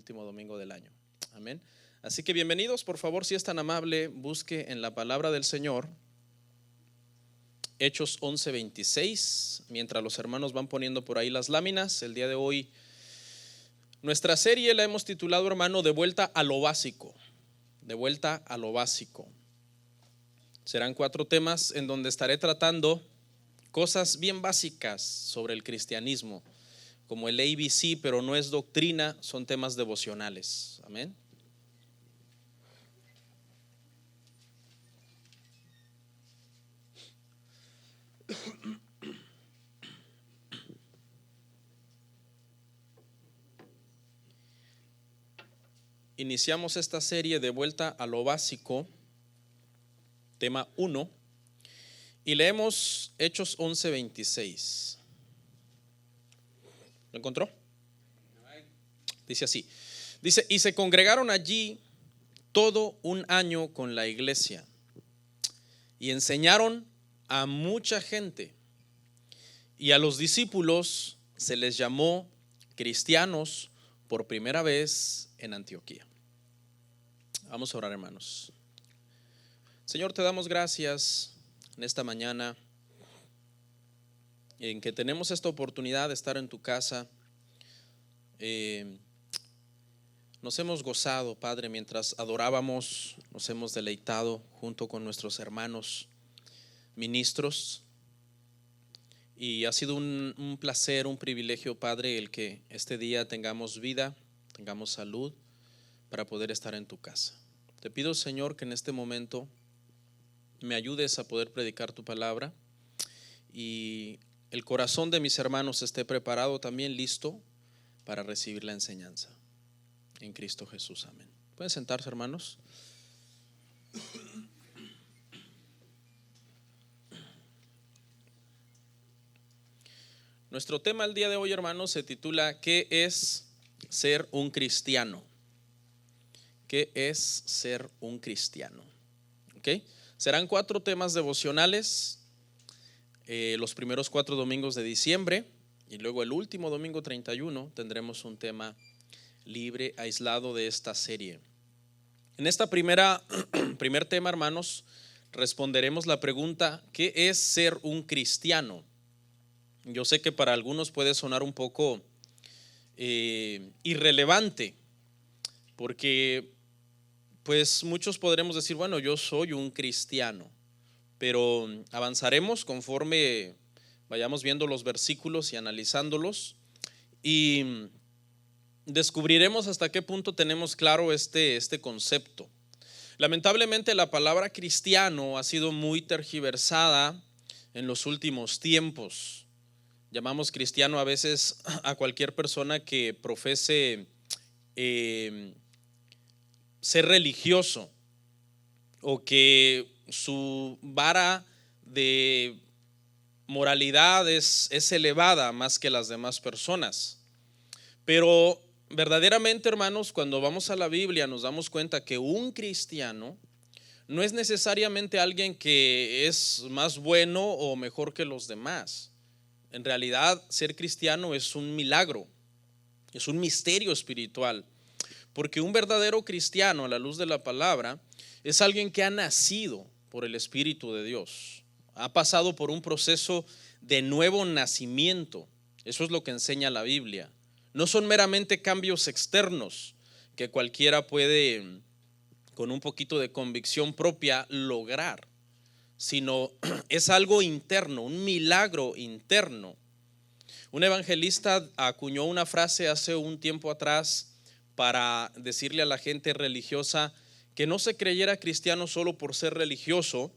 último domingo del año. Amén. Así que bienvenidos, por favor, si es tan amable, busque en la palabra del Señor Hechos 11:26, mientras los hermanos van poniendo por ahí las láminas. El día de hoy nuestra serie la hemos titulado, hermano, De vuelta a lo básico. De vuelta a lo básico. Serán 4 temas en donde estaré tratando cosas bien básicas sobre el cristianismo, como el ABC, pero no es doctrina, son temas devocionales. Amén. Iniciamos esta serie de vuelta a lo básico, tema 1, y leemos Hechos 11:26. ¿Lo encontró? Dice así, dice: y se congregaron allí todo un año con la iglesia y enseñaron a mucha gente, y a los discípulos se les llamó cristianos por primera vez en Antioquía. Vamos a orar, hermanos. Señor, te damos gracias en esta mañana en que tenemos esta oportunidad de estar en tu casa. Nos hemos gozado, Padre, mientras adorábamos, nos hemos deleitado junto con nuestros hermanos ministros, y ha sido un placer, un privilegio, Padre, el que este día tengamos vida, tengamos salud para poder estar en tu casa. Te pido, Señor, que en este momento me ayudes a poder predicar tu palabra y el corazón de mis hermanos esté preparado, también listo para recibir la enseñanza. En Cristo Jesús, amén. ¿Pueden sentarse, hermanos? Nuestro tema el día de hoy, hermanos, se titula ¿qué es ser un cristiano? ¿Qué es ser un cristiano? ¿Okay? Serán 4 temas devocionales, los primeros 4 domingos de diciembre, y luego el último domingo 31 tendremos un tema libre, aislado de esta serie. En esta primer tema, hermanos, responderemos la pregunta: ¿qué es ser un cristiano? Yo sé que para algunos puede sonar un poco irrelevante, porque pues muchos podremos decir, bueno, yo soy un cristiano, pero avanzaremos conforme vayamos viendo los versículos y analizándolos, y descubriremos hasta qué punto tenemos claro este concepto. Lamentablemente la palabra cristiano ha sido muy tergiversada en los últimos tiempos. Llamamos cristiano a veces a cualquier persona que profese ser religioso, o que su vara de moralidad es elevada más que las demás personas. Pero verdaderamente, hermanos, cuando vamos a la Biblia nos damos cuenta que un cristiano no es necesariamente alguien que es más bueno o mejor que los demás. En realidad, ser cristiano es un milagro, es un misterio espiritual, porque un verdadero cristiano, a la luz de la palabra, es alguien que ha nacido por el Espíritu de Dios, ha pasado por un proceso de nuevo nacimiento. Eso es lo que enseña la Biblia. No son meramente cambios externos que cualquiera puede, con un poquito de convicción propia, lograr, sino es algo interno, un milagro interno. Un evangelista acuñó una frase hace un tiempo atrás para decirle a la gente religiosa que no se creyera cristiano solo por ser religioso,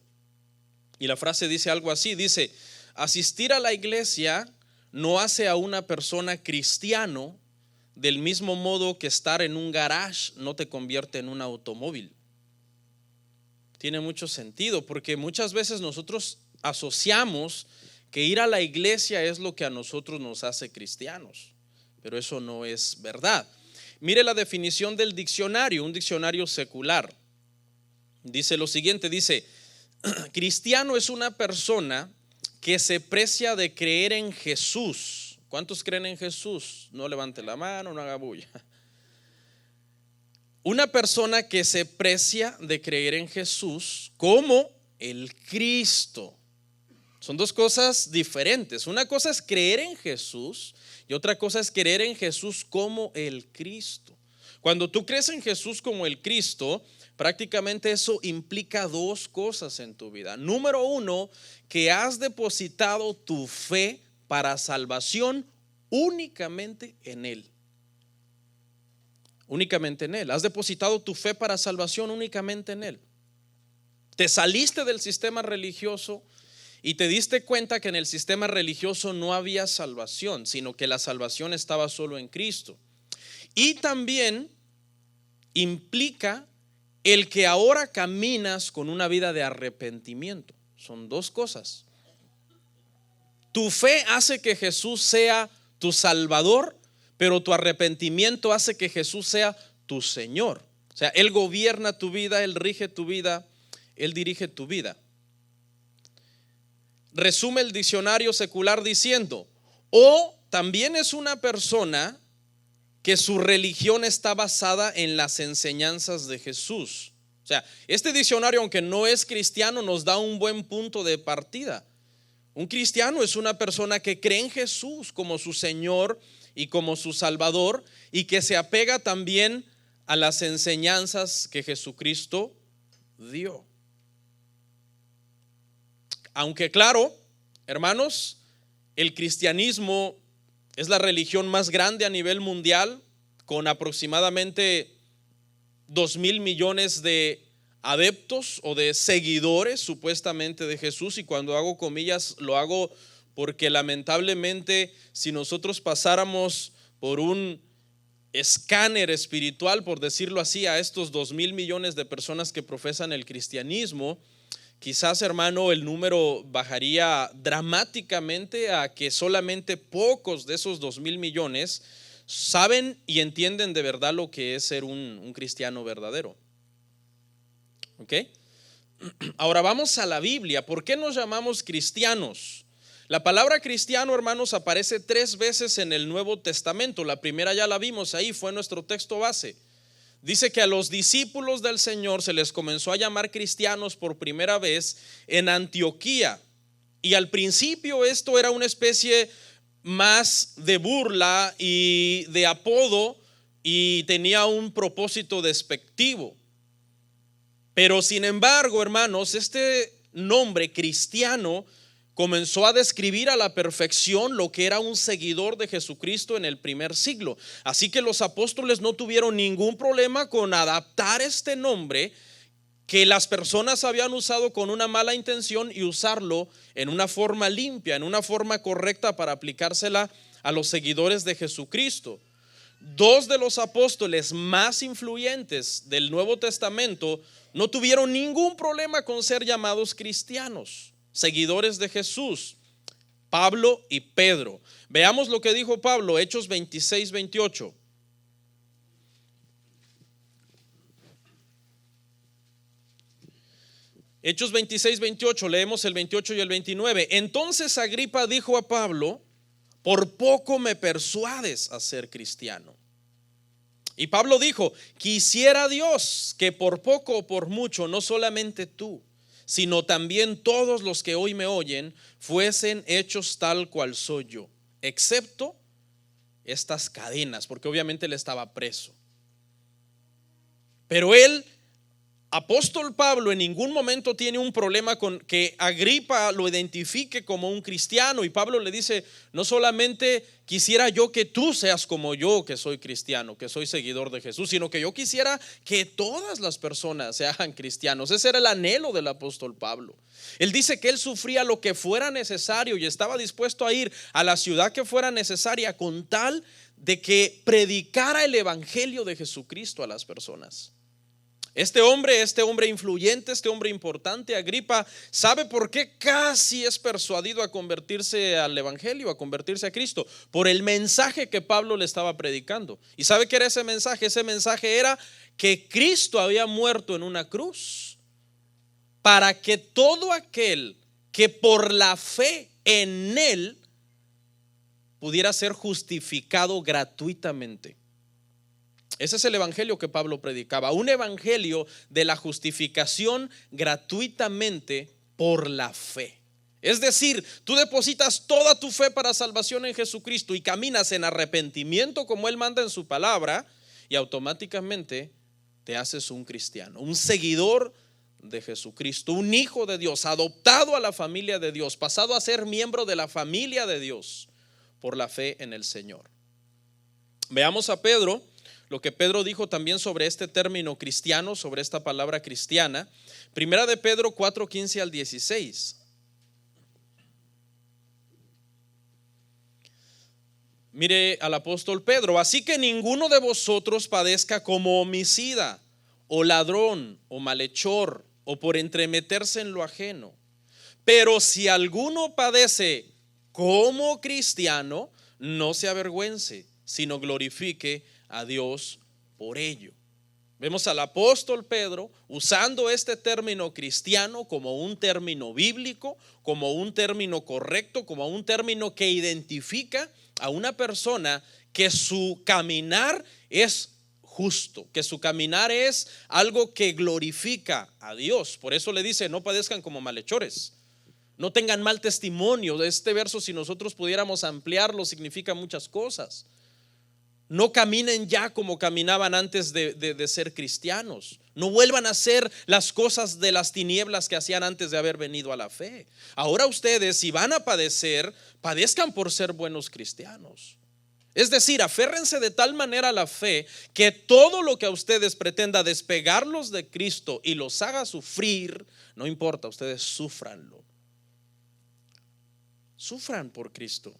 y la frase dice algo así, dice: asistir a la iglesia no hace a una persona cristiano, del mismo modo que estar en un garage no te convierte en un automóvil. Tiene mucho sentido, porque muchas veces nosotros asociamos que ir a la iglesia es lo que a nosotros nos hace cristianos, pero eso no es verdad. Mire la definición del diccionario, un diccionario secular. Dice lo siguiente, dice: cristiano es una persona que se precia de creer en Jesús. ¿Cuántos creen en Jesús? No levante la mano, no haga bulla. una persona que se precia de creer en Jesús como el Cristo. Son dos cosas diferentes. Una cosa es creer en Jesús y otra cosa es creer en Jesús como el Cristo. Cuando tú crees en Jesús como el Cristo, prácticamente eso implica dos cosas en tu vida. Número uno, que has depositado tu fe para salvación únicamente en Él. Únicamente en Él. Has depositado tu fe para salvación únicamente en Él. Te saliste del sistema religioso y te diste cuenta que en el sistema religioso no había salvación, sino que la salvación estaba solo en Cristo. Y también implica el que ahora caminas con una vida de arrepentimiento. Son dos cosas. Tu fe hace que Jesús sea tu Salvador, pero tu arrepentimiento hace que Jesús sea tu Señor. O sea, Él gobierna tu vida, Él rige tu vida, Él dirige tu vida. Resume el diccionario secular diciendo: o también es una persona que su religión está basada en las enseñanzas de Jesús. O sea, este diccionario, aunque no es cristiano, nos da un buen punto de partida. Un cristiano es una persona que cree en Jesús como su Señor y como su Salvador, y que se apega también a las enseñanzas que Jesucristo dio. Aunque claro, hermanos, el cristianismo es la religión más grande a nivel mundial, con aproximadamente 2,000 millones de adeptos o de seguidores supuestamente de Jesús. Y cuando hago comillas lo hago porque lamentablemente, si nosotros pasáramos por un escáner espiritual, por decirlo así, a estos 2,000 millones de personas que profesan el cristianismo, quizás, hermano, el número bajaría dramáticamente a que solamente pocos de esos 2,000 millones saben y entienden de verdad lo que es ser un cristiano verdadero. ¿Ok? Ahora vamos a la Biblia. ¿Por qué nos llamamos cristianos? La palabra cristiano, hermanos, aparece 3 veces en el Nuevo Testamento. La primera ya la vimos ahí, fue nuestro texto base. Dice que a los discípulos del Señor se les comenzó a llamar cristianos por primera vez en Antioquía. Y al principio esto era una especie más de burla y de apodo, y tenía un propósito despectivo. Pero sin embargo, hermanos, este nombre cristiano comenzó a describir a la perfección lo que era un seguidor de Jesucristo en el primer siglo. Así que los apóstoles no tuvieron ningún problema con adaptar este nombre que las personas habían usado con una mala intención y usarlo en una forma limpia, en una forma correcta para aplicársela a los seguidores de Jesucristo. 2 de los apóstoles más influyentes del Nuevo Testamento no tuvieron ningún problema con ser llamados cristianos, seguidores de Jesús: Pablo y Pedro. Veamos lo que dijo Pablo, Hechos 26-28. Hechos 26-28, leemos el 28 y el 29. Entonces Agripa dijo a Pablo: por poco me persuades a ser cristiano. Y Pablo dijo: quisiera Dios que por poco o por mucho, no solamente tú, sino también todos los que hoy me oyen, fuesen hechos tal cual soy yo, excepto estas cadenas, porque obviamente él estaba preso. Pero él, apóstol Pablo, en ningún momento tiene un problema con que Agripa lo identifique como un cristiano. Y Pablo le dice: no solamente quisiera yo que tú seas como yo, que soy cristiano, que soy seguidor de Jesús, sino que yo quisiera que todas las personas se hagan cristianos. Ese era el anhelo del apóstol Pablo. Él dice que él sufría lo que fuera necesario y estaba dispuesto a ir a la ciudad que fuera necesaria con tal de que predicara el evangelio de Jesucristo a las personas. Este hombre influyente, este hombre importante, Agripa, ¿sabe por qué casi es persuadido a convertirse al evangelio, a convertirse a Cristo? Por el mensaje que Pablo le estaba predicando. ¿Y sabe qué era ese mensaje? Ese mensaje era que Cristo había muerto en una cruz para que todo aquel que por la fe en él pudiera ser justificado gratuitamente. Ese es el evangelio que Pablo predicaba, un evangelio de la justificación gratuitamente por la fe. Es decir, tú depositas toda tu fe para salvación en Jesucristo y caminas en arrepentimiento como Él manda en su palabra, y automáticamente te haces un cristiano, un seguidor de Jesucristo, un hijo de Dios, adoptado a la familia de Dios, pasado a ser miembro de la familia de Dios por la fe en el Señor. Veamos a Pedro, lo que Pedro dijo también sobre este término cristiano, sobre esta palabra cristiana. Primera de Pedro 4:15 al 16. Mire al apóstol Pedro: así que ninguno de vosotros padezca como homicida, o ladrón, o malhechor, o por entremeterse en lo ajeno. Pero si alguno padece como cristiano, no se avergüence, sino glorifique a Dios por ello. Vemos al apóstol Pedro usando este término cristiano como un término bíblico, como un término correcto, como un término que identifica a una persona que su caminar es justo, que su caminar es algo que glorifica a Dios. Por eso le dice: no padezcan como malhechores, no tengan mal testimonio. Este verso, si nosotros pudiéramos ampliarlo, significa muchas cosas. No caminen ya como caminaban antes de ser cristianos. No vuelvan a hacer las cosas de las tinieblas que hacían antes de haber venido a la fe. Ahora ustedes, si van a padecer, padezcan por ser buenos cristianos. Es decir, aférrense de tal manera a la fe que todo lo que a ustedes pretenda despegarlos de Cristo y los haga sufrir, no importa, ustedes sufranlo. Sufran por Cristo.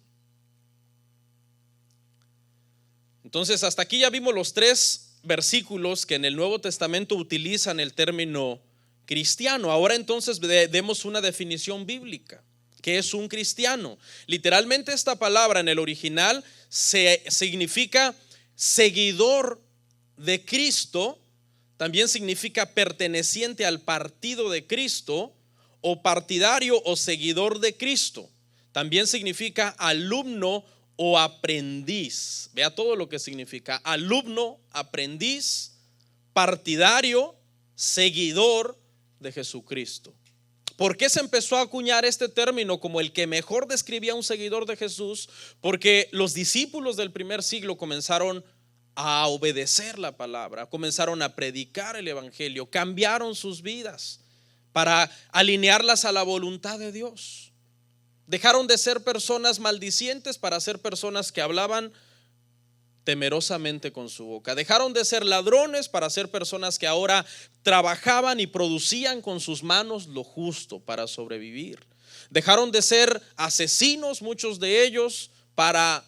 Entonces, hasta aquí ya vimos los 3 versículos que en el Nuevo Testamento utilizan el término cristiano. Ahora entonces demos una definición bíblica. ¿Qué es un cristiano? Literalmente esta palabra en el original significa seguidor de Cristo, también significa perteneciente al partido de Cristo, o partidario o seguidor de Cristo. También significa alumno o aprendiz. Vea todo lo que significa: alumno, aprendiz, partidario, seguidor de Jesucristo. ¿Por qué se empezó a acuñar este término como el que mejor describía a un seguidor de Jesús? Porque los discípulos del primer siglo comenzaron a obedecer la palabra, comenzaron a predicar el evangelio, cambiaron sus vidas para alinearlas a la voluntad de Dios. Dejaron de ser personas maldicientes para ser personas que hablaban temerosamente con su boca. Dejaron de ser ladrones para ser personas que ahora trabajaban y producían con sus manos lo justo para sobrevivir. Dejaron de ser asesinos, muchos de ellos, para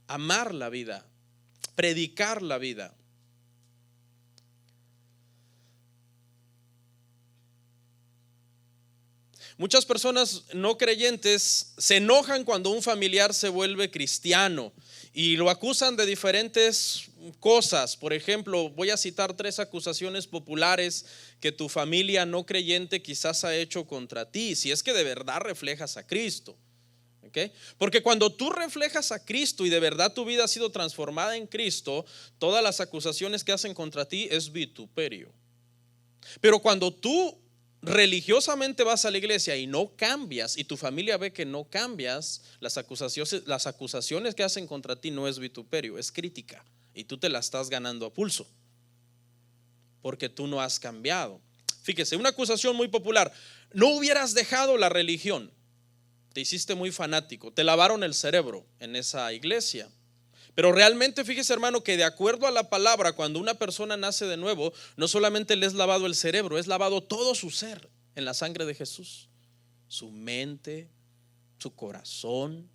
amar la vida, predicar la vida. Muchas personas no creyentes se enojan cuando un familiar se vuelve cristiano y lo acusan de diferentes cosas. Por ejemplo, voy a citar 3 acusaciones populares que tu familia no creyente quizás ha hecho contra ti, si es que de verdad reflejas a Cristo. ¿Okay? Porque cuando tú reflejas a Cristo y de verdad tu vida ha sido transformada en Cristo, todas las acusaciones que hacen contra ti es vituperio. Pero cuando tú religiosamente vas a la iglesia y no cambias, y tu familia ve que no cambias, las acusaciones que hacen contra ti no es vituperio, es crítica, y tú te la estás ganando a pulso porque tú no has cambiado. Fíjese, una acusación muy popular: no hubieras dejado la religión, te hiciste muy fanático, te lavaron el cerebro en esa iglesia. Pero realmente, fíjese, hermano, que de acuerdo a la palabra, cuando una persona nace de nuevo, no solamente le es lavado el cerebro, es lavado todo su ser en la sangre de Jesús. Su mente, su corazón,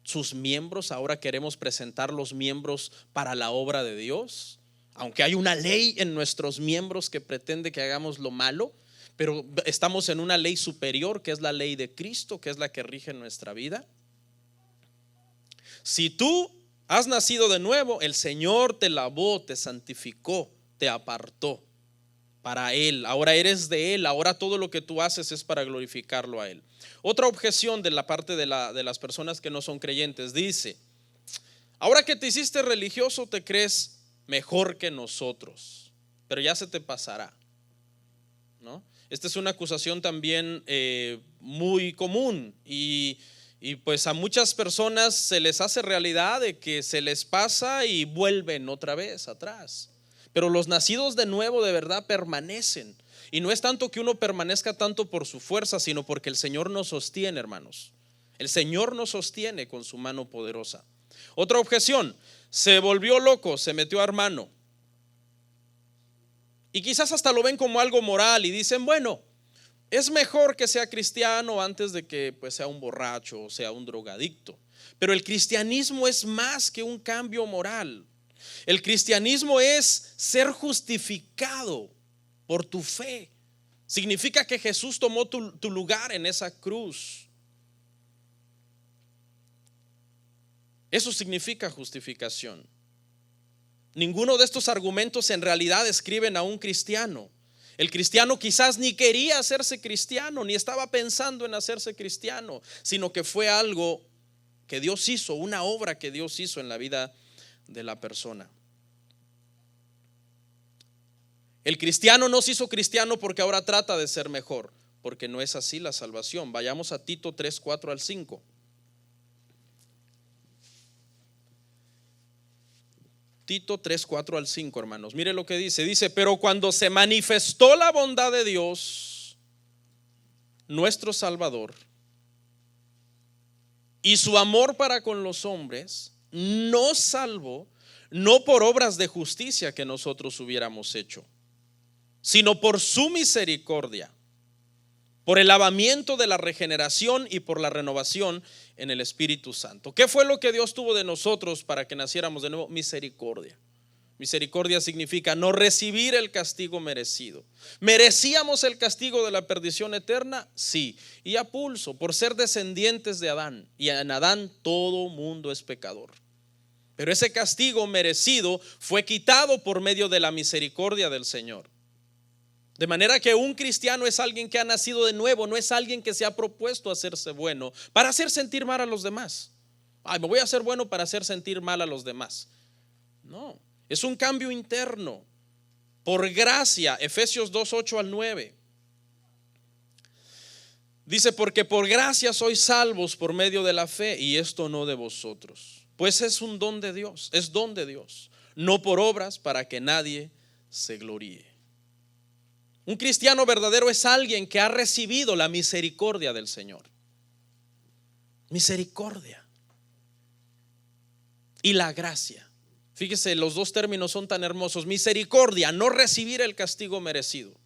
sus miembros. Ahora queremos presentar los miembros para la obra de Dios, aunque hay una ley en nuestros miembros que pretende que hagamos lo malo, pero estamos en una ley superior, que es la ley de Cristo, que es la que rige nuestra vida. Si tú has nacido de nuevo, el Señor te lavó, te santificó, te apartó para Él. Ahora eres de Él. Ahora todo lo que tú haces es para glorificarlo a Él. Otra objeción de la parte de las personas que no son creyentes dice: ahora que te hiciste religioso, te crees mejor que nosotros, pero ya se te pasará, ¿no? Esta es una acusación también muy común y pues a muchas personas se les hace realidad de que se les pasa y vuelven otra vez atrás. Pero los nacidos de nuevo de verdad permanecen. Y no es tanto que uno permanezca tanto por su fuerza, sino porque el Señor nos sostiene, hermanos. El Señor nos sostiene con su mano poderosa. Otra objeción: se volvió loco, se metió a hermano. Y quizás hasta lo ven como algo moral y dicen, bueno, es mejor que sea cristiano antes de que pues sea un borracho o sea un drogadicto. Pero el cristianismo es más que un cambio moral. El cristianismo es ser justificado por tu fe. Significa que Jesús tomó tu lugar en esa cruz. Eso significa justificación. Ninguno de estos argumentos en realidad describen a un cristiano. El cristiano quizás ni quería hacerse cristiano, ni estaba pensando en hacerse cristiano, sino que fue algo que Dios hizo, una obra que Dios hizo en la vida de la persona. El cristiano no se hizo cristiano porque ahora trata de ser mejor, porque no es así la salvación. Vayamos a Tito 3, 4 al 5. Tito 3, 4 al 5, hermanos. Mire lo que dice. Dice, pero cuando se manifestó la bondad de Dios, nuestro Salvador, y su amor para con los hombres, nos salvó, no por obras de justicia que nosotros hubiéramos hecho, sino por su misericordia, por el lavamiento de la regeneración y por la renovación en el Espíritu Santo. ¿Qué fue lo que Dios tuvo de nosotros para que naciéramos de nuevo? Misericordia. Misericordia significa no recibir el castigo merecido. ¿Merecíamos el castigo de la perdición eterna? Sí, y a pulso, por ser descendientes de Adán. Y en Adán todo mundo es pecador. Pero ese castigo merecido fue quitado por medio de la misericordia del Señor. De manera que un cristiano es alguien que ha nacido de nuevo, no es alguien que se ha propuesto hacerse bueno para hacer sentir mal a los demás. Ay, me voy a hacer bueno para hacer sentir mal a los demás. No, es un cambio interno, por gracia. Efesios 2, 8 al 9. Dice, porque por gracia sois salvos por medio de la fe, y esto no de vosotros, pues es un don de Dios, es don de Dios, no por obras para que nadie se gloríe. Un cristiano verdadero es alguien que ha recibido la misericordia del Señor. Misericordia y la gracia. Fíjese, los dos términos son tan hermosos. Misericordia, no recibir el castigo merecido,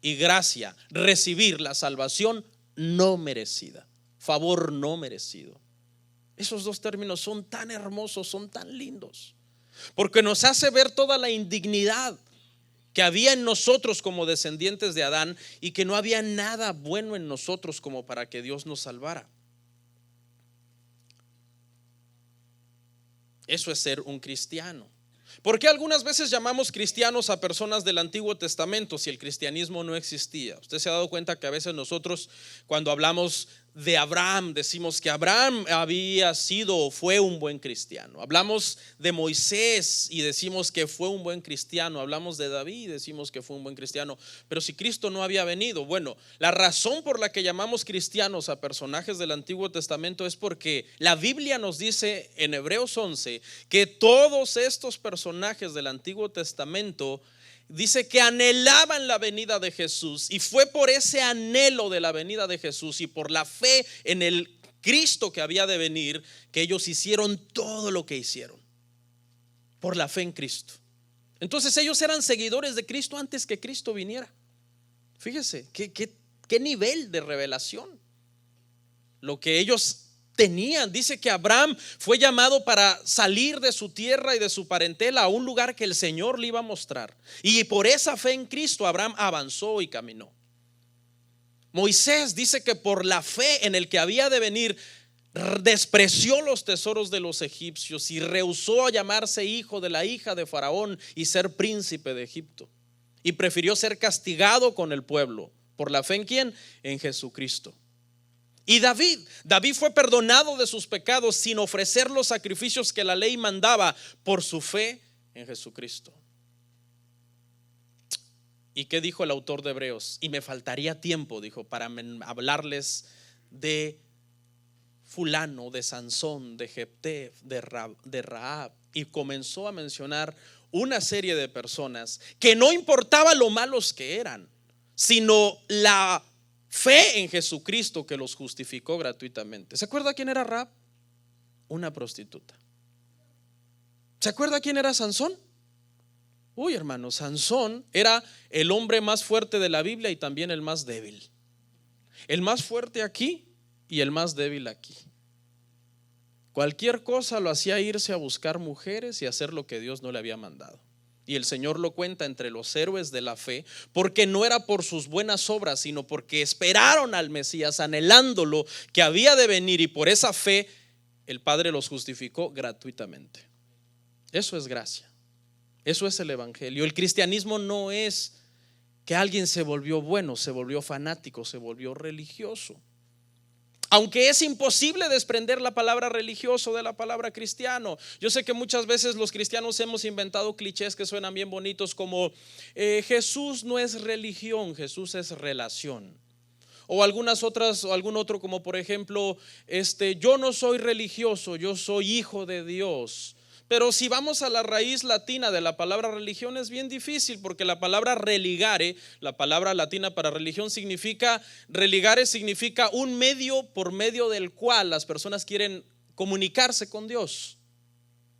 y gracia, recibir la salvación no merecida, favor no merecido. Esos dos términos son tan hermosos, son tan lindos, porque nos hace ver toda la indignidad que había en nosotros como descendientes de Adán, y que no había nada bueno en nosotros como para que Dios nos salvara. Eso es ser un cristiano. ¿Por qué algunas veces llamamos cristianos a personas del Antiguo Testamento si el cristianismo no existía? Usted se ha dado cuenta que a veces nosotros, cuando hablamos de Abraham, decimos que Abraham había sido o fue un buen cristiano. Hablamos de Moisés y decimos que fue un buen cristiano. Hablamos de David y decimos que fue un buen cristiano. Pero si Cristo no había venido, bueno, la razón por la que llamamos cristianos a personajes del Antiguo Testamento es porque la Biblia nos dice en Hebreos 11 que todos estos personajes del Antiguo Testamento, dice que anhelaban la venida de Jesús, y fue por ese anhelo de la venida de Jesús y por la fe en el Cristo que había de venir que ellos hicieron todo lo que hicieron, por la fe en Cristo. Entonces ellos eran seguidores de Cristo antes que Cristo viniera. Fíjese qué nivel de revelación lo que ellos tenían. Dice que Abraham fue llamado para salir de su tierra y de su parentela a un lugar que el Señor le iba a mostrar, y por esa fe en Cristo Abraham avanzó y caminó. Moisés dice que por la fe en el que había de venir despreció los tesoros de los egipcios y rehusó a llamarse hijo de la hija de Faraón y ser príncipe de Egipto, y prefirió ser castigado con el pueblo. ¿Por la fe en quién? En Jesucristo. Y David fue perdonado de sus pecados sin ofrecer los sacrificios que la ley mandaba, por su fe en Jesucristo. ¿Y qué dijo el autor de Hebreos? Y me faltaría tiempo, dijo, para hablarles de fulano, de Sansón, de Jefté, de Rahab. Y comenzó a mencionar una serie de personas que no importaba lo malos que eran, sino la fe en Jesucristo que los justificó gratuitamente. ¿Se acuerda quién era Rahab? Una prostituta. ¿Se acuerda quién era Sansón? Uy, hermano, Sansón era el hombre más fuerte de la Biblia y también el más débil. El más fuerte aquí y el más débil aquí. Cualquier cosa lo hacía irse a buscar mujeres y hacer lo que Dios no le había mandado. Y el Señor lo cuenta entre los héroes de la fe, porque no era por sus buenas obras, sino porque esperaron al Mesías, anhelándolo, que había de venir, y por esa fe el Padre los justificó gratuitamente. Eso es gracia. Eso es el evangelio. El cristianismo no es que alguien se volvió bueno, se volvió fanático, se volvió religioso. Aunque es imposible desprender la palabra religioso de la palabra cristiano. Yo sé que muchas veces los cristianos hemos inventado clichés que suenan bien bonitos, como Jesús no es religión, Jesús es relación. O algunas otras, o algún otro, como por ejemplo, yo no soy religioso, yo soy hijo de Dios. Pero si vamos a la raíz latina de la palabra religión, es bien difícil, porque la palabra religare, la palabra latina para religión, religare significa un medio por medio del cual las personas quieren comunicarse con Dios.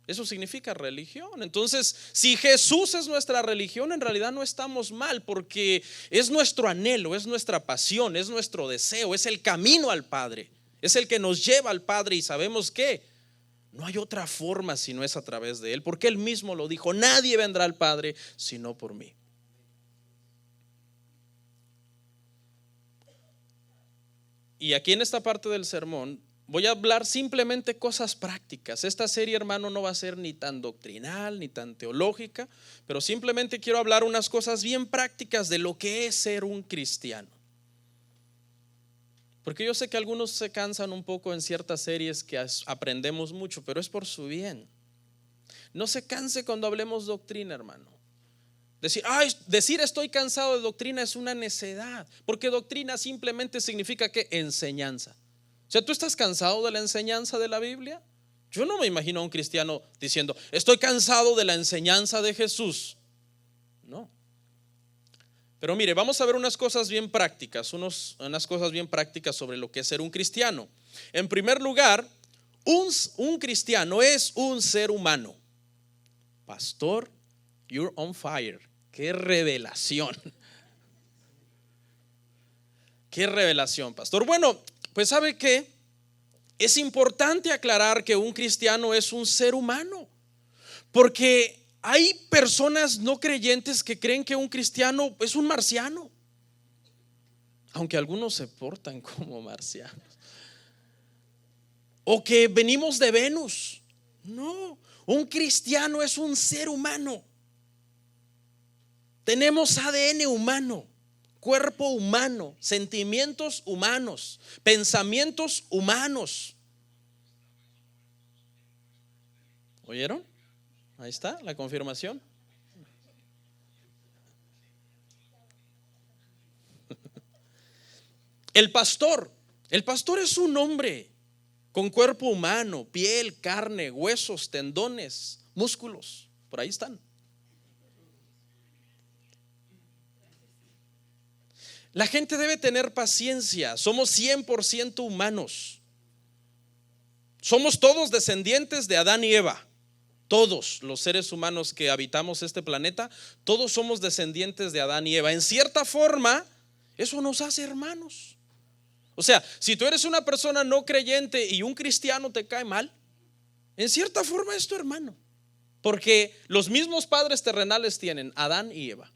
Eso significa religión. Entonces, si Jesús es nuestra religión, en realidad no estamos mal, porque es nuestro anhelo, es nuestra pasión, es nuestro deseo, es el camino al Padre, es el que nos lleva al Padre, y sabemos que no hay otra forma si no es a través de Él, porque Él mismo lo dijo: nadie vendrá al Padre sino por mí. Y aquí en esta parte del sermón voy a hablar simplemente cosas prácticas. Esta serie, hermano, no va a ser ni tan doctrinal ni tan teológica, pero simplemente quiero hablar unas cosas bien prácticas de lo que es ser un cristiano. Porque yo sé que algunos se cansan un poco en ciertas series que aprendemos mucho, pero es por su bien. No se canse cuando hablemos doctrina, hermano. Decir estoy cansado de doctrina es una necedad, porque doctrina simplemente significa que enseñanza. O sea, ¿tú estás cansado de la enseñanza de la Biblia? Yo no me imagino a un cristiano diciendo: estoy cansado de la enseñanza de Jesús. No. Pero mire, vamos a ver unas cosas bien prácticas, unas cosas bien prácticas sobre lo que es ser un cristiano. En primer lugar, un cristiano es un ser humano. Pastor, you're on fire. Qué revelación. Qué revelación, pastor. Bueno, pues ¿sabe qué? Es importante aclarar que un cristiano es un ser humano, porque hay personas no creyentes que creen que un cristiano es un marciano, aunque algunos se portan como marcianos, o que venimos de Venus. No, un cristiano es un ser humano. Tenemos ADN humano, cuerpo humano, sentimientos humanos, pensamientos humanos. ¿Oyeron? Ahí está la confirmación. El pastor es un hombre con cuerpo humano, piel, carne, huesos, tendones, músculos. Por ahí están. La gente debe tener paciencia. Somos 100% humanos. Somos todos descendientes de Adán y Eva. Todos los seres humanos que habitamos este planeta, todos somos descendientes de Adán y Eva. En cierta forma, eso nos hace hermanos. O sea, si tú eres una persona no creyente y un cristiano te cae mal, en cierta forma es tu hermano, porque los mismos padres terrenales tienen Adán y Eva.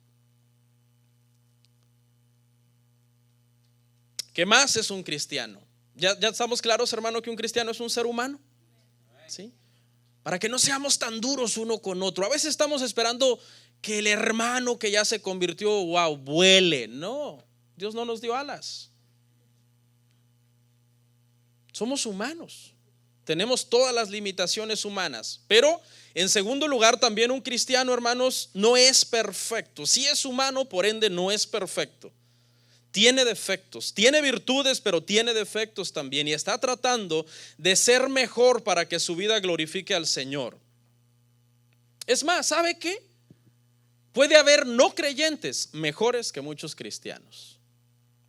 ¿Qué más es un cristiano? Ya estamos claros, hermano, que un cristiano es un ser humano. ¿Sí? Para que no seamos tan duros uno con otro. A veces estamos esperando que el hermano que ya se convirtió, wow, vuele. No, Dios no nos dio alas. Somos humanos. tenemos todas las limitaciones humanas, pero en segundo lugar también un cristiano, hermanos, no es perfecto. Sí es humano, por ende no es perfecto. Tiene defectos, tiene virtudes, pero tiene defectos también, y está tratando de ser mejor para que su vida glorifique al Señor. Es más, ¿sabe qué? Puede haber no creyentes mejores que muchos cristianos.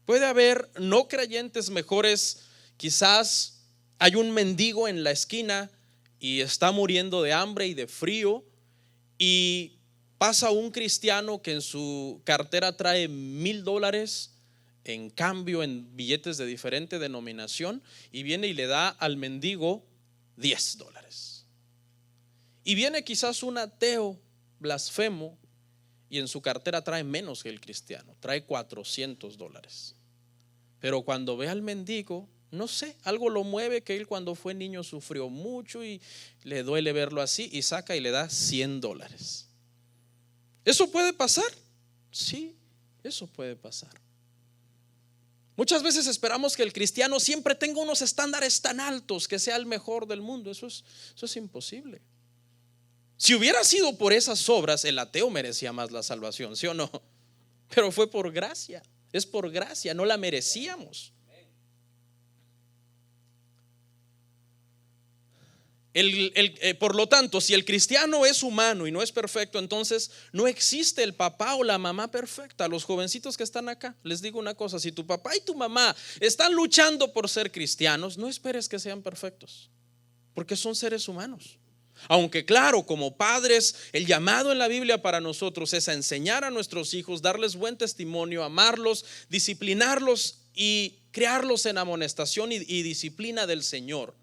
Puede haber no creyentes mejores. Quizás hay un mendigo en la esquina y está muriendo de hambre y de frío, y pasa un cristiano que en su cartera trae $1,000 en cambio en billetes de diferente denominación, y viene y le da al mendigo $10. Y viene quizás un ateo blasfemo y en su cartera trae menos que el cristiano, trae $400. Pero cuando ve al mendigo, no sé, algo lo mueve, que él cuando fue niño sufrió mucho y le duele verlo así, y saca y le da $100. ¿Eso puede pasar? Sí, eso puede pasar. Muchas veces esperamos que el cristiano siempre tenga unos estándares tan altos, que sea el mejor del mundo. Eso es imposible. Si hubiera sido por esas obras, el ateo merecía más la salvación, ¿sí o no? Pero fue por gracia, es por gracia, no la merecíamos. Por lo tanto, si el cristiano es humano y no es perfecto, entonces no existe el papá o la mamá perfecta. Los jovencitos que están acá, les digo una cosa: si tu papá y tu mamá están luchando por ser cristianos, no esperes que sean perfectos, porque son seres humanos. Aunque claro, como padres, el llamado en la Biblia para nosotros es a enseñar a nuestros hijos, darles buen testimonio, amarlos, disciplinarlos y criarlos en amonestación y disciplina del Señor.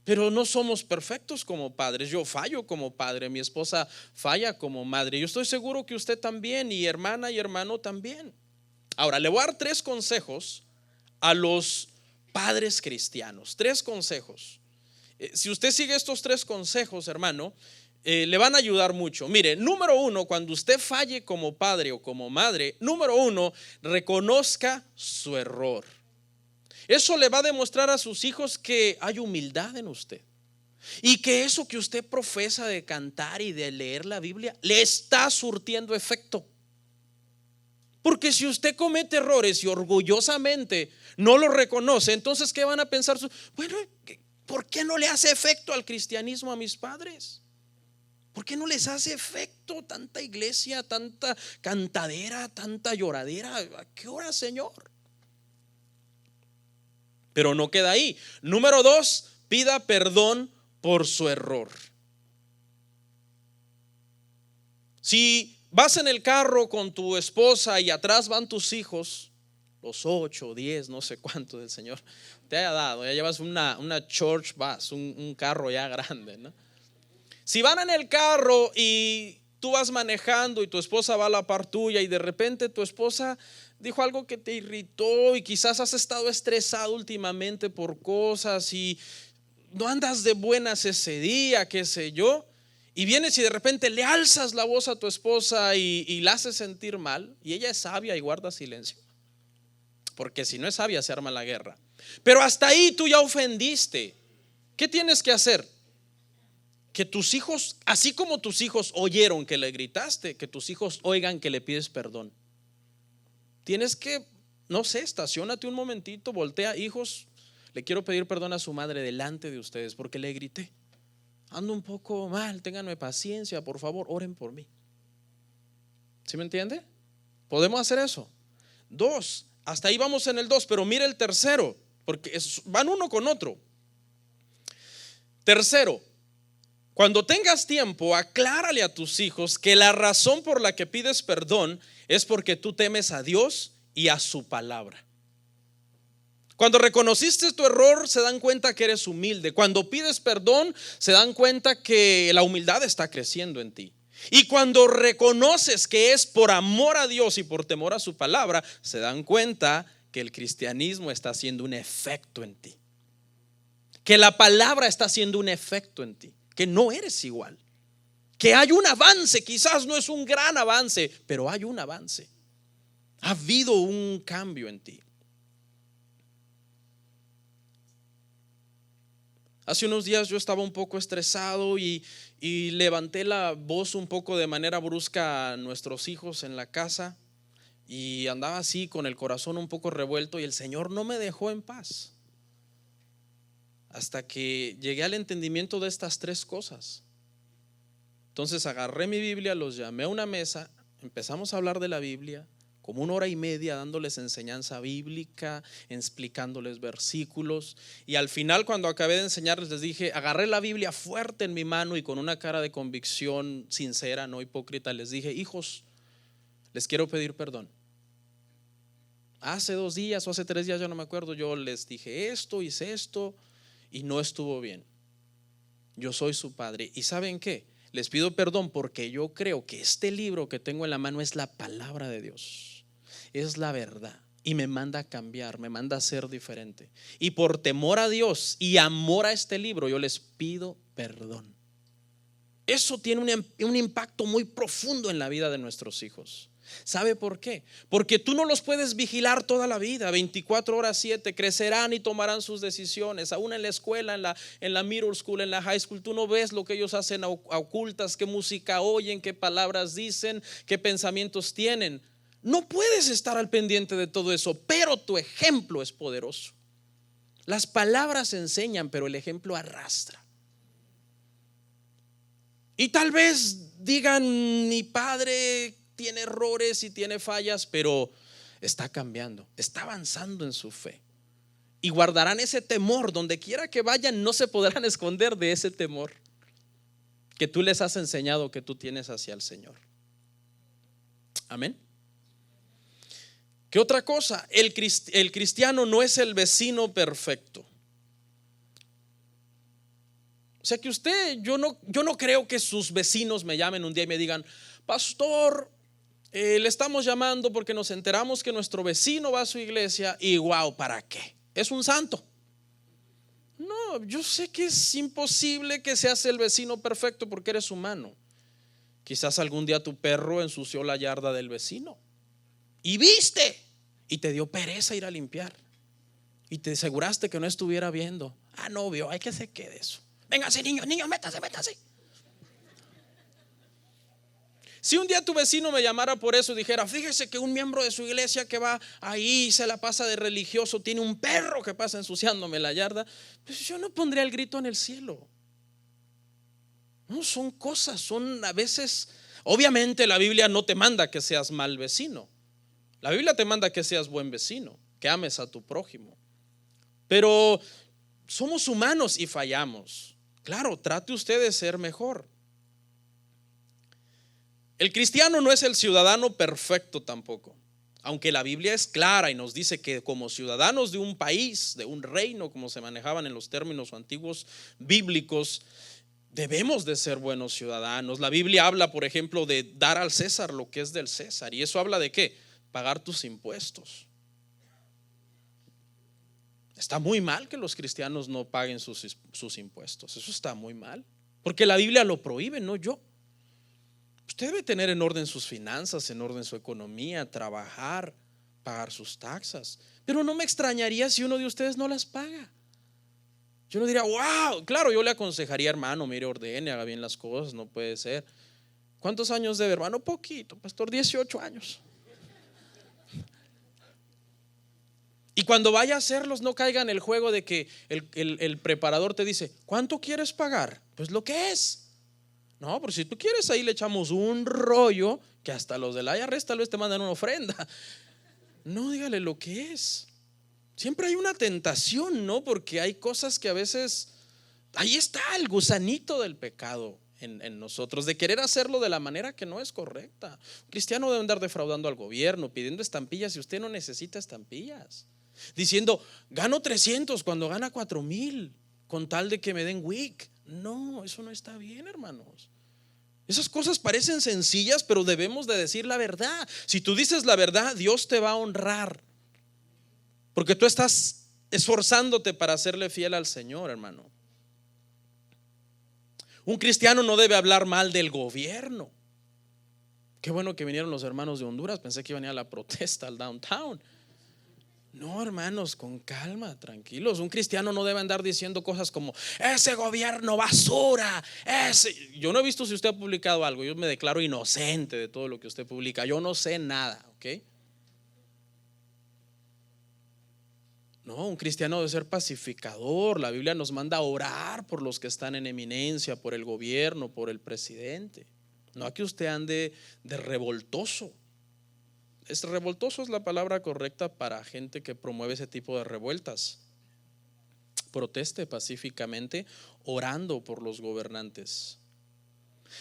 Pero no somos perfectos como padres. Yo fallo como padre, mi esposa falla como madre. Yo estoy seguro que usted también, y hermana y hermano también. Ahora, le voy a dar 3 consejos a los padres cristianos. 3 consejos. Si usted sigue estos 3 consejos, hermano, le van a ayudar mucho. Mire, número 1, cuando usted falle como padre o como madre, número 1, reconozca su error. Eso le va a demostrar a sus hijos que hay humildad en usted, y que eso que usted profesa de cantar y de leer la Biblia le está surtiendo efecto. Porque si usted comete errores y orgullosamente no lo reconoce, entonces ¿qué van a pensar? Bueno, ¿por qué no le hace efecto al cristianismo a mis padres? ¿Por qué no les hace efecto tanta iglesia, tanta cantadera, tanta lloradera? ¿A qué hora, Señor? Pero no queda ahí. Número 2, pida perdón por su error. Si vas en el carro con tu esposa y atrás van tus hijos, los 8, 10, no sé cuánto del Señor te haya dado, ya llevas una church bus, un carro ya grande, ¿no? Si van en el carro y tú vas manejando y tu esposa va a la par tuya, y de repente tu esposa dijo algo que te irritó, y quizás has estado estresado últimamente por cosas y no andas de buenas ese día, qué sé yo, y vienes y de repente le alzas la voz a tu esposa y la haces sentir mal, y ella es sabia y guarda silencio, porque si no es sabia se arma la guerra. Pero hasta ahí tú ya ofendiste. ¿Qué tienes que hacer? Que tus hijos, así como tus hijos oyeron que le gritaste, que tus hijos oigan que le pides perdón. Tienes que, no sé, estaciónate un momentito, voltea: hijos, le quiero pedir perdón a su madre delante de ustedes porque le grité. Ando un poco mal, ténganme paciencia, por favor, oren por mí. ¿Sí me entiende? Podemos hacer eso. 2, hasta ahí vamos en el 2, pero mire el tercero, porque van uno con otro. Tercero, cuando tengas tiempo, aclárale a tus hijos que la razón por la que pides perdón es porque tú temes a Dios y a su palabra. Cuando reconociste tu error, se dan cuenta que eres humilde. Cuando pides perdón, se dan cuenta que la humildad está creciendo en ti. Y cuando reconoces que es por amor a Dios y por temor a su palabra, se dan cuenta que el cristianismo está haciendo un efecto en ti, que la palabra está haciendo un efecto en ti, que no eres igual, que hay un avance. Quizás no es un gran avance, pero hay un avance. Ha habido un cambio en ti. Hace unos días yo estaba un poco estresado y levanté la voz un poco de manera brusca a nuestros hijos en la casa y andaba así con el corazón un poco revuelto y el Señor no me dejó en paz hasta que llegué al entendimiento de estas tres cosas. Entonces agarré mi Biblia, los llamé a una mesa, empezamos a hablar de la Biblia como 1 hora y media dándoles enseñanza bíblica, explicándoles versículos, y al final, cuando acabé de enseñarles, les dije, agarré la Biblia fuerte en mi mano y con una cara de convicción sincera, no hipócrita, les dije: hijos, les quiero pedir perdón. Hace 2 días o hace 3 días, ya no me acuerdo, yo les dije esto, hice esto y no estuvo bien. Yo soy su padre y ¿saben qué? Les pido perdón porque yo creo que este libro que tengo en la mano es la palabra de Dios, es la verdad y me manda a cambiar, me manda a ser diferente. Y por temor a Dios y amor a este libro, yo les pido perdón. Eso tiene un impacto muy profundo en la vida de nuestros hijos. ¿Sabe por qué? Porque tú no los puedes vigilar toda la vida, 24 horas 7. Crecerán y tomarán sus decisiones. Aún en la escuela, en la middle school, en la high school, tú no ves lo que ellos hacen a ocultas, qué música oyen, qué palabras dicen, qué pensamientos tienen. No puedes estar al pendiente de todo eso, pero tu ejemplo es poderoso. Las palabras enseñan, pero el ejemplo arrastra. Y tal vez digan: mi padre tiene errores y tiene fallas, pero está cambiando, está avanzando en su fe. Y guardarán ese temor, donde quiera que vayan, no se podrán esconder de ese temor que tú les has enseñado que tú tienes hacia el Señor. Amén. ¿Qué otra cosa? El cristiano no es el vecino perfecto. O sea que usted, yo no creo que sus vecinos me llamen un día y me digan: pastor, le estamos llamando porque nos enteramos que nuestro vecino va a su iglesia y wow, ¿para qué? Es un santo. No, yo sé que es imposible que seas el vecino perfecto porque eres humano. Quizás algún día tu perro ensució la yarda del vecino y viste y te dio pereza ir a limpiar y te aseguraste que no estuviera viendo. No vio, hay que se quede eso. Véngase, niño, métase. Si un día tu vecino me llamara por eso y dijera: fíjese que un miembro de su iglesia que va ahí y se la pasa de religioso tiene un perro que pasa ensuciándome la yarda, pues yo no pondría el grito en el cielo. No, son cosas, son a veces. Obviamente la Biblia no te manda que seas mal vecino. La Biblia te manda que seas buen vecino, que ames a tu prójimo. Pero somos humanos y fallamos. Claro, trate usted de ser mejor. El cristiano no es el ciudadano perfecto tampoco, aunque la Biblia es clara y nos dice que como ciudadanos de un país, de un reino, como se manejaban en los términos antiguos bíblicos, debemos de ser buenos ciudadanos. La Biblia habla, por ejemplo, de dar al César lo que es del César, y eso habla de ¿qué? Pagar tus impuestos. Está muy mal que los cristianos no paguen sus impuestos. Eso está muy mal, porque la Biblia lo prohíbe, no yo. Usted debe tener en orden sus finanzas, en orden su economía, trabajar, pagar sus taxas. Pero no me extrañaría si uno de ustedes no las paga. Yo no diría: wow, claro, yo le aconsejaría: hermano, mire, ordene, haga bien las cosas, no puede ser. ¿Cuántos años debe, hermano? Poquito, pastor, 18 años. Y cuando vaya a hacerlos, no caiga en el juego de que el preparador te dice: ¿cuánto quieres pagar? Pues lo que es. No, pero si tú quieres, ahí le echamos un rollo que hasta los del IRS tal vez te mandan una ofrenda. No, dígale lo que es. Siempre hay una tentación, ¿no? Porque hay cosas que a veces, ahí está el gusanito del pecado en nosotros, de querer hacerlo de la manera que no es correcta. Un cristiano debe andar defraudando al gobierno, pidiendo estampillas, y usted no necesita estampillas, diciendo: gano 300 cuando gana 4,000 con tal de que me den WIC. No, eso no está bien, hermanos. Esas cosas parecen sencillas, pero debemos de decir la verdad. Si tú dices la verdad, Dios te va a honrar, porque tú estás esforzándote para serle fiel al Señor, hermano. Un cristiano no debe hablar mal del gobierno. Qué bueno que vinieron los hermanos de Honduras, pensé que iban a ir a la protesta al downtown. No, hermanos, con calma, tranquilos. Un cristiano no debe andar diciendo cosas como ese gobierno basura, ese. Yo no he visto si usted ha publicado algo. Yo me declaro inocente de todo lo que usted publica. Yo no sé nada, ¿ok? No, un cristiano debe ser pacificador. La Biblia nos manda a orar por los que están en eminencia, por el gobierno, por el presidente. No a que usted ande de revoltoso. Revoltoso es la palabra correcta para gente que promueve ese tipo de revueltas. Proteste pacíficamente orando por los gobernantes.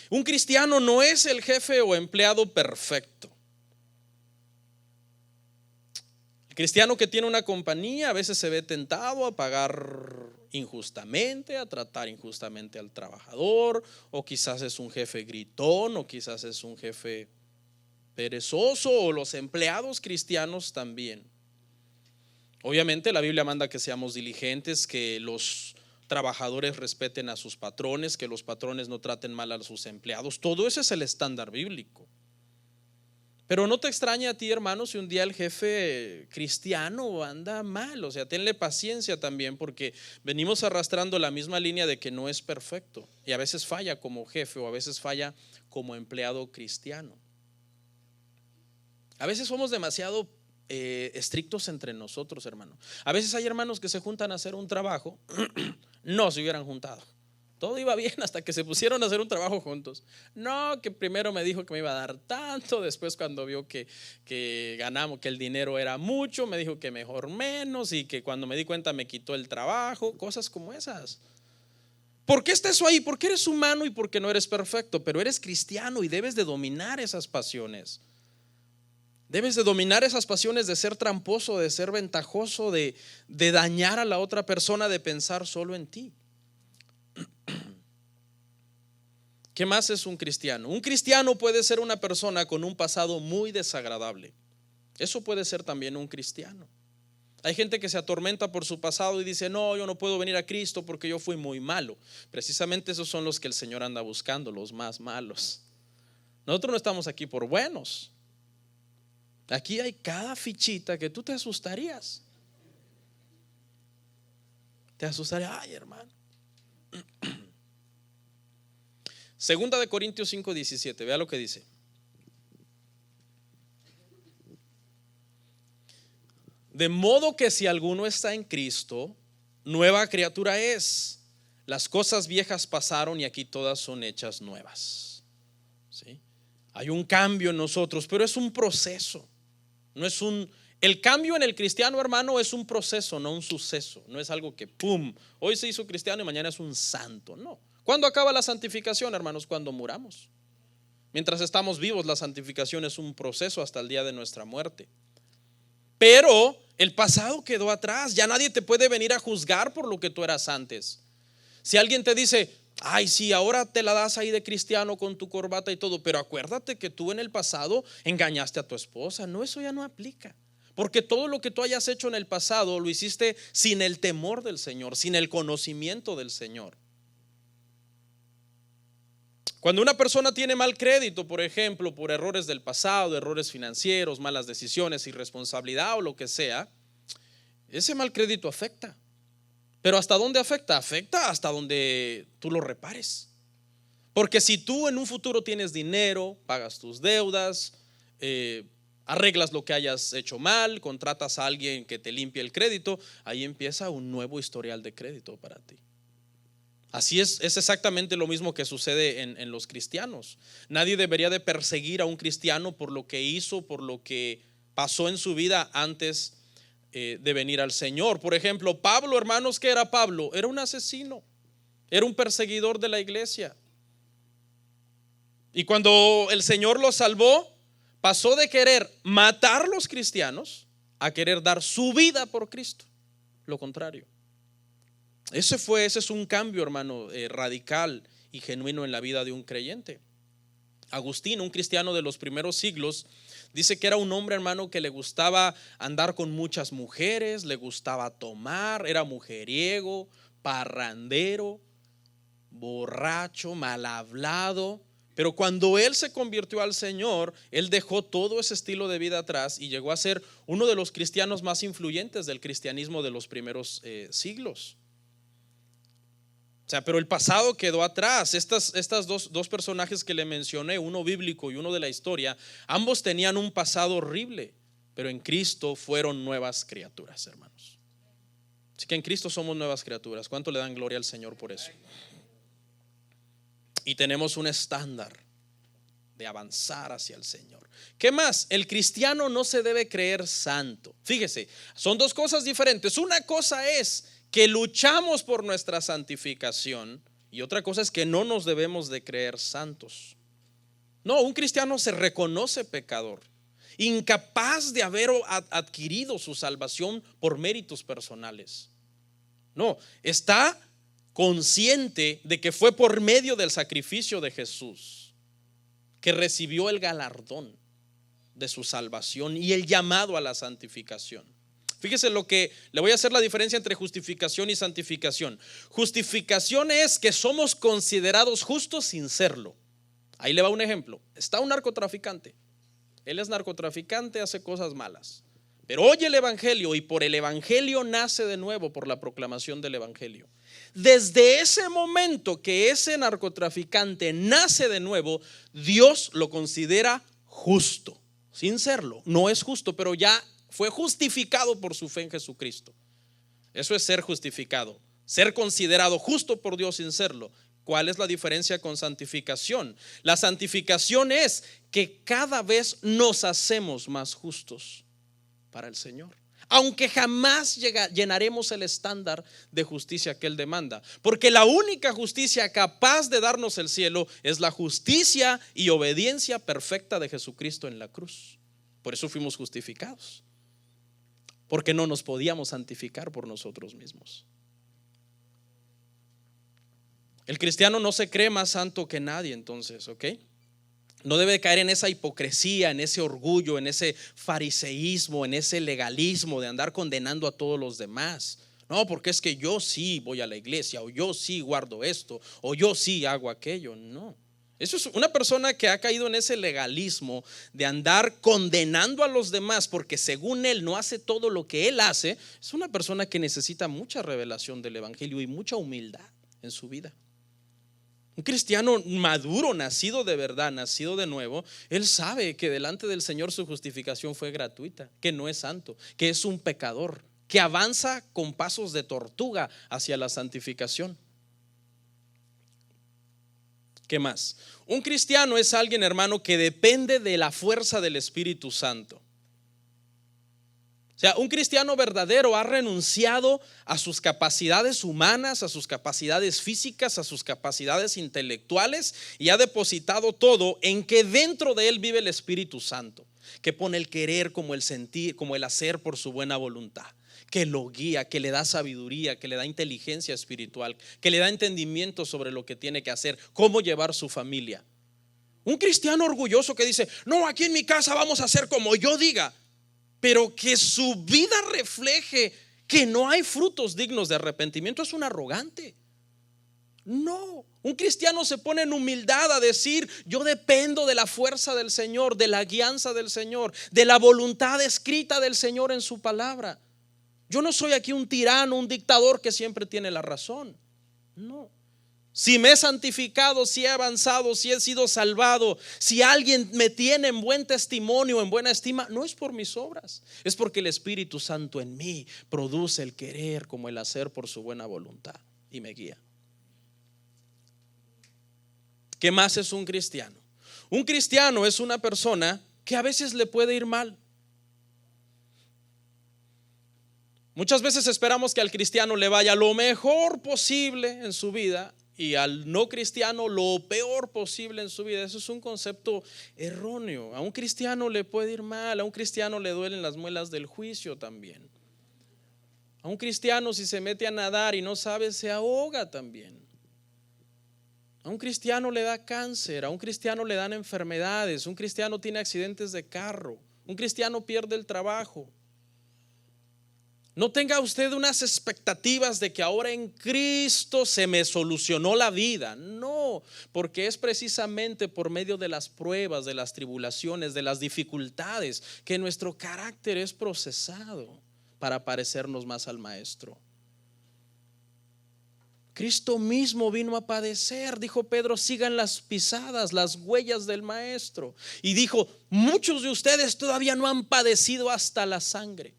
Un cristiano no es el jefe o empleado perfecto. El cristiano que tiene una compañía a veces se ve tentado a pagar injustamente, a tratar injustamente al trabajador, o quizás es un jefe gritón, o quizás es un jefe perezoso, o los empleados cristianos también. Obviamente la Biblia manda que seamos diligentes, que los trabajadores respeten a sus patrones, que los patrones no traten mal a sus empleados. Todo ese es el estándar bíblico. Pero no te extraña a ti, hermano, si un día el jefe cristiano anda mal. O sea, tenle paciencia también, porque venimos arrastrando la misma línea de que no es perfecto y a veces falla como jefe o a veces falla como empleado cristiano. A veces somos demasiado estrictos entre nosotros, hermano. A veces hay hermanos que se juntan a hacer un trabajo, no se hubieran juntado. Todo iba bien hasta que se pusieron a hacer un trabajo juntos. No, que primero me dijo que me iba a dar tanto, después cuando vio que ganamos, que el dinero era mucho, me dijo que mejor menos, y que cuando me di cuenta me quitó el trabajo, cosas como esas. ¿Por qué está eso ahí? Porque eres humano y porque no eres perfecto, pero eres cristiano y debes de dominar esas pasiones. Debes de dominar esas pasiones de ser tramposo, de ser ventajoso, de dañar a la otra persona, de pensar solo en ti. ¿Qué más es un cristiano? Un cristiano puede ser una persona con un pasado muy desagradable. Eso puede ser también un cristiano. Hay gente que se atormenta por su pasado y dice: no, yo no puedo venir a Cristo porque yo fui muy malo. Precisamente esos son los que el Señor anda buscando, los más malos. Nosotros no estamos aquí por buenos. Aquí hay cada fichita que tú te asustarías. Te asustaría, ay, hermano. Segunda de Corintios 5:17, vea lo que dice. De modo que si alguno está en Cristo, nueva criatura es. Las cosas viejas pasaron y aquí todas son hechas nuevas. ¿Sí? Hay un cambio en nosotros, pero es un proceso. No es el cambio en el cristiano, hermano, es un proceso, no un suceso. No es algo que pum, hoy se hizo cristiano y mañana es un santo. No. ¿Cuándo acaba la santificación, hermanos? Cuando muramos. Mientras estamos vivos, la santificación es un proceso hasta el día de nuestra muerte. Pero el pasado quedó atrás. Ya nadie te puede venir a juzgar por lo que tú eras antes. Si alguien te dice: ay, sí, ahora te la das ahí de cristiano con tu corbata y todo, pero acuérdate que tú en el pasado engañaste a tu esposa. No, eso ya no aplica. Porque todo lo que tú hayas hecho en el pasado lo hiciste sin el temor del Señor, sin el conocimiento del Señor. Cuando una persona tiene mal crédito, por ejemplo, por errores del pasado, errores financieros, malas decisiones, irresponsabilidad o lo que sea, ese mal crédito afecta. Pero ¿hasta dónde afecta? Afecta hasta donde tú lo repares. Porque si tú en un futuro tienes dinero, pagas tus deudas, arreglas lo que hayas hecho mal, contratas a alguien que te limpie el crédito, ahí empieza un nuevo historial de crédito para ti. Así es exactamente lo mismo que sucede en los cristianos. Nadie debería de perseguir a un cristiano por lo que hizo, por lo que pasó en su vida antes de venir al Señor. Por ejemplo, Pablo, hermanos, ¿qué era Pablo? Era un asesino, era un perseguidor de la iglesia. Y cuando el Señor lo salvó, pasó de querer matar a los cristianos a querer dar su vida por Cristo. Lo contrario. Ese es un cambio, hermano, radical y genuino en la vida de un creyente. Agustín, un cristiano de los primeros siglos, dice que era un hombre, hermano, que le gustaba andar con muchas mujeres, le gustaba tomar, era mujeriego, parrandero, borracho, mal hablado, Pero cuando él se convirtió al Señor, él dejó todo ese estilo de vida atrás y llegó a ser uno de los cristianos más influyentes del cristianismo de los primeros siglos. O sea, pero el pasado quedó atrás. Estas dos personajes que le mencioné, uno bíblico y uno de la historia, ambos tenían un pasado horrible, pero en Cristo fueron nuevas criaturas, hermanos. Así que en Cristo somos nuevas criaturas. ¿Cuánto le dan gloria al Señor por eso? Y tenemos un estándar de avanzar hacia el Señor. ¿Qué más? El cristiano no se debe creer santo. Fíjese, son dos cosas diferentes. Una cosa es que luchamos por nuestra santificación y otra cosa es que no nos debemos de creer santos. No, un cristiano se reconoce pecador, incapaz de haber adquirido su salvación por méritos personales. No, está consciente de que fue por medio del sacrificio de Jesús que recibió el galardón de su salvación y el llamado a la santificación. Fíjese lo que le voy a hacer la diferencia entre justificación y santificación. Justificación es que somos considerados justos sin serlo. Ahí le va un ejemplo. Está un narcotraficante. Él es narcotraficante, hace cosas malas, pero oye el evangelio y por el evangelio nace de nuevo por la proclamación del evangelio. Desde ese momento que ese narcotraficante nace de nuevo, Dios lo considera justo, sin serlo. No es justo, pero ya fue justificado por su fe en Jesucristo. Eso es ser justificado, ser considerado justo por Dios sin serlo. ¿Cuál es la diferencia con santificación? La santificación es que cada vez nos hacemos más justos para el Señor, aunque jamás llenaremos el estándar de justicia que Él demanda, porque la única justicia capaz de darnos el cielo es la justicia y obediencia perfecta de Jesucristo en la cruz. Por eso fuimos justificados, porque no nos podíamos santificar por nosotros mismos. El cristiano no se cree más santo que nadie, entonces, ¿ok? No debe caer en esa hipocresía, en ese orgullo, en ese fariseísmo, en ese legalismo de andar condenando a todos los demás. No, porque es que yo sí voy a la iglesia, o yo sí guardo esto, o yo sí hago aquello. No, eso es una persona que ha caído en ese legalismo de andar condenando a los demás porque según él no hace todo lo que él hace. Es una persona que necesita mucha revelación del evangelio y mucha humildad en su vida. Un cristiano maduro, nacido de verdad, nacido de nuevo, él sabe que delante del Señor su justificación fue gratuita, que no es santo, que es un pecador, que avanza con pasos de tortuga hacia la santificación. ¿Qué más? Un cristiano es alguien, hermano, que depende de la fuerza del Espíritu Santo. O sea, un cristiano verdadero ha renunciado a sus capacidades humanas, a sus capacidades físicas, a sus capacidades intelectuales y ha depositado todo en que dentro de él vive el Espíritu Santo, que pone el querer como el sentir, como el hacer por su buena voluntad, que lo guía, que le da sabiduría, que le da inteligencia espiritual, que le da entendimiento sobre lo que tiene que hacer, cómo llevar su familia. Un cristiano orgulloso que dice: no, aquí en mi casa vamos a hacer como yo diga, pero que su vida refleje que no hay frutos dignos de arrepentimiento, es un arrogante. No, un cristiano se pone en humildad a decir: yo dependo de la fuerza del Señor, de la guianza del Señor, de la voluntad escrita del Señor en su palabra. Yo no soy aquí un tirano, un dictador que siempre tiene la razón. No. Si me he santificado, si he avanzado, si he sido salvado, si alguien me tiene en buen testimonio, en buena estima, no es por mis obras, es porque el Espíritu Santo en mí produce el querer como el hacer por su buena voluntad y me guía. ¿Qué más es un cristiano? Un cristiano es una persona que a veces le puede ir mal. Muchas veces esperamos que al cristiano le vaya lo mejor posible en su vida y al no cristiano lo peor posible en su vida. Eso es un concepto erróneo. A un cristiano le puede ir mal, a un cristiano le duelen las muelas del juicio también. A un cristiano, si se mete a nadar y no sabe, se ahoga también. A un cristiano le da cáncer, a un cristiano le dan enfermedades, un cristiano tiene accidentes de carro, un cristiano pierde el trabajo. No tenga usted unas expectativas de que ahora en Cristo se me solucionó la vida. No, porque es precisamente por medio de las pruebas, de las tribulaciones, de las dificultades, que nuestro carácter es procesado para parecernos más al Maestro. Cristo mismo vino a padecer, dijo Pedro, sigan las pisadas, las huellas del Maestro. Y dijo, muchos de ustedes todavía no han padecido hasta la sangre.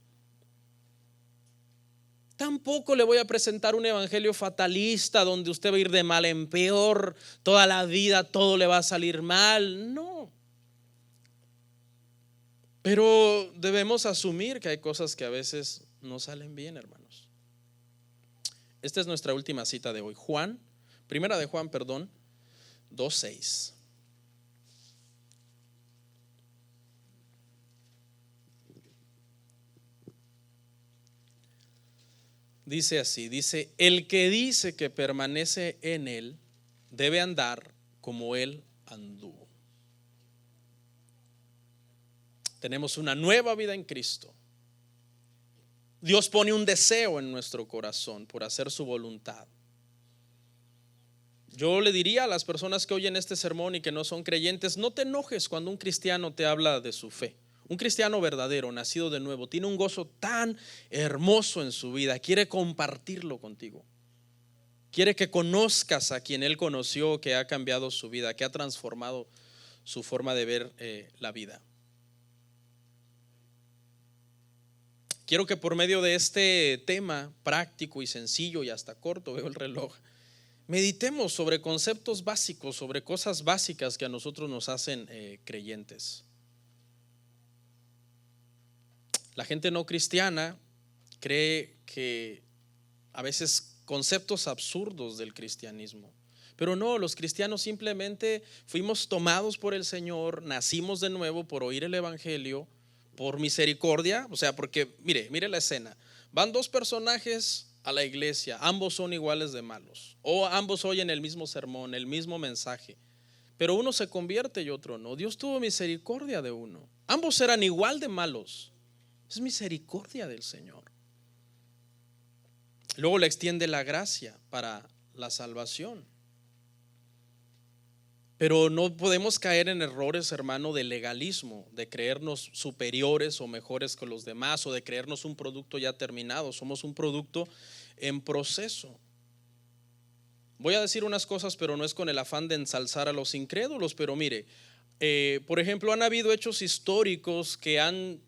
Tampoco le voy a presentar un evangelio fatalista donde usted va a ir de mal en peor, toda la vida todo le va a salir mal. No. Pero debemos asumir que hay cosas que a veces no salen bien, hermanos. Esta es nuestra última cita de hoy. Primera de Juan, 2:6. Dice así, el que dice que permanece en él debe andar como él anduvo. Tenemos una nueva vida en Cristo. Dios pone un deseo en nuestro corazón por hacer su voluntad. Yo le diría a las personas que oyen este sermón y que no son creyentes, no te enojes cuando un cristiano te habla de su fe. Un cristiano verdadero, nacido de nuevo, tiene un gozo tan hermoso en su vida, quiere compartirlo contigo. Quiere que conozcas a quien él conoció, que ha cambiado su vida, que ha transformado su forma de ver la vida. Quiero que por medio de este tema práctico y sencillo y hasta corto, veo el reloj, meditemos sobre conceptos básicos, sobre cosas básicas que a nosotros nos hacen creyentes. La gente no cristiana cree que a veces conceptos absurdos del cristianismo, pero no, los cristianos simplemente fuimos tomados por el Señor, nacimos de nuevo por oír el evangelio, por misericordia, o sea, porque mire la escena, van dos personajes a la iglesia, ambos son iguales de malos, o ambos oyen el mismo sermón, el mismo mensaje, pero uno se convierte y otro no. Dios tuvo misericordia de uno, ambos eran igual de malos. Es misericordia del Señor. Luego le extiende la gracia para la salvación. Pero no podemos caer en errores, hermano, de legalismo, de creernos superiores o mejores que los demás, o de creernos un producto ya terminado. Somos un producto en proceso. Voy a decir unas cosas, pero no es con el afán de ensalzar a los incrédulos. Pero mire, por ejemplo, han habido hechos históricos que han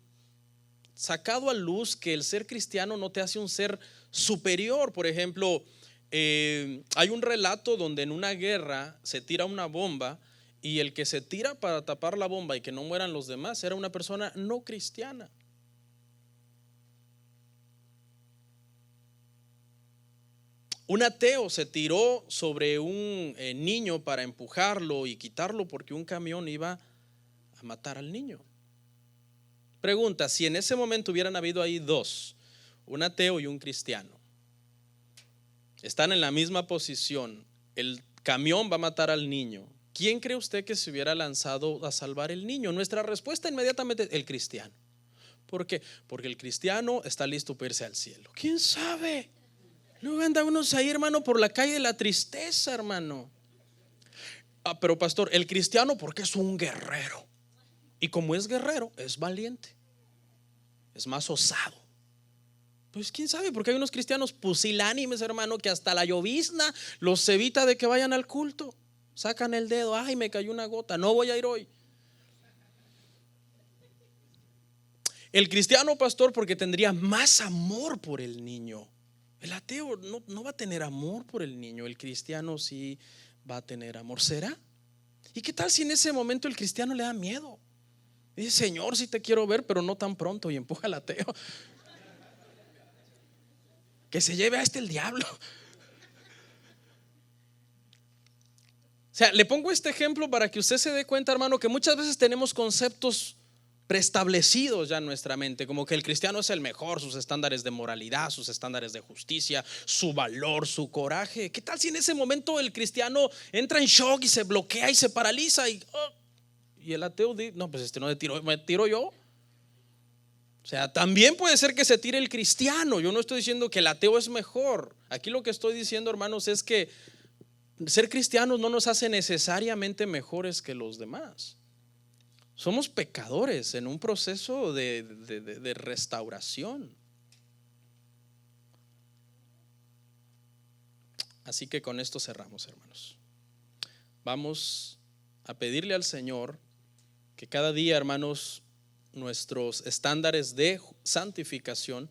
sacado a luz que el ser cristiano no te hace un ser superior. Por ejemplo, hay un relato donde en una guerra se tira una bomba y el que se tira para tapar la bomba y que no mueran los demás era una persona no cristiana. Un ateo se tiró sobre un niño para empujarlo y quitarlo porque un camión iba a matar al niño. Pregunta, si en ese momento hubieran habido ahí dos, un ateo y un cristiano, están en la misma posición, el camión va a matar al niño, ¿quién cree usted que se hubiera lanzado a salvar el niño? Nuestra respuesta inmediatamente, el cristiano. ¿Por qué? Porque el cristiano está listo para irse al cielo. ¿Quién sabe? Luego anda unos ahí, hermano, por la calle de la tristeza, hermano. Pero pastor, el cristiano porque es un guerrero. Y como es guerrero, es valiente, es más osado. Pues quién sabe, porque hay unos cristianos pusilánimes, hermano, que hasta la llovizna los evita de que vayan al culto. Sacan el dedo, ay, me cayó una gota, no voy a ir hoy. El cristiano, pastor, porque tendría más amor por el niño. El ateo no va a tener amor por el niño. El cristiano sí va a tener amor. ¿Será? ¿Y qué tal si en ese momento el cristiano le da miedo? Dice, Señor, sí te quiero ver, pero no tan pronto, y empuja al ateo. Que se lleve a el diablo. O sea, le pongo este ejemplo para que usted se dé cuenta, hermano, que muchas veces tenemos conceptos preestablecidos ya en nuestra mente, como que el cristiano es el mejor, sus estándares de moralidad, sus estándares de justicia, su valor, su coraje. ¿Qué tal si en ese momento el cristiano entra en shock y se bloquea y se paraliza y el ateo dice, no, pues no me tiro yo. O sea, también puede ser que se tire el cristiano. Yo no estoy diciendo que el ateo es mejor. Aquí lo que estoy diciendo, hermanos, es que ser cristianos no nos hace necesariamente mejores que los demás. Somos pecadores en un proceso de restauración. Así que con esto cerramos, hermanos. Vamos a pedirle al Señor que cada día, hermanos, nuestros estándares de santificación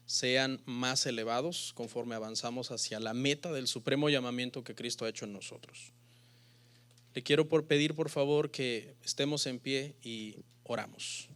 sean más elevados conforme avanzamos hacia la meta del supremo llamamiento que Cristo ha hecho en nosotros. Le quiero pedir por favor que estemos en pie y oramos.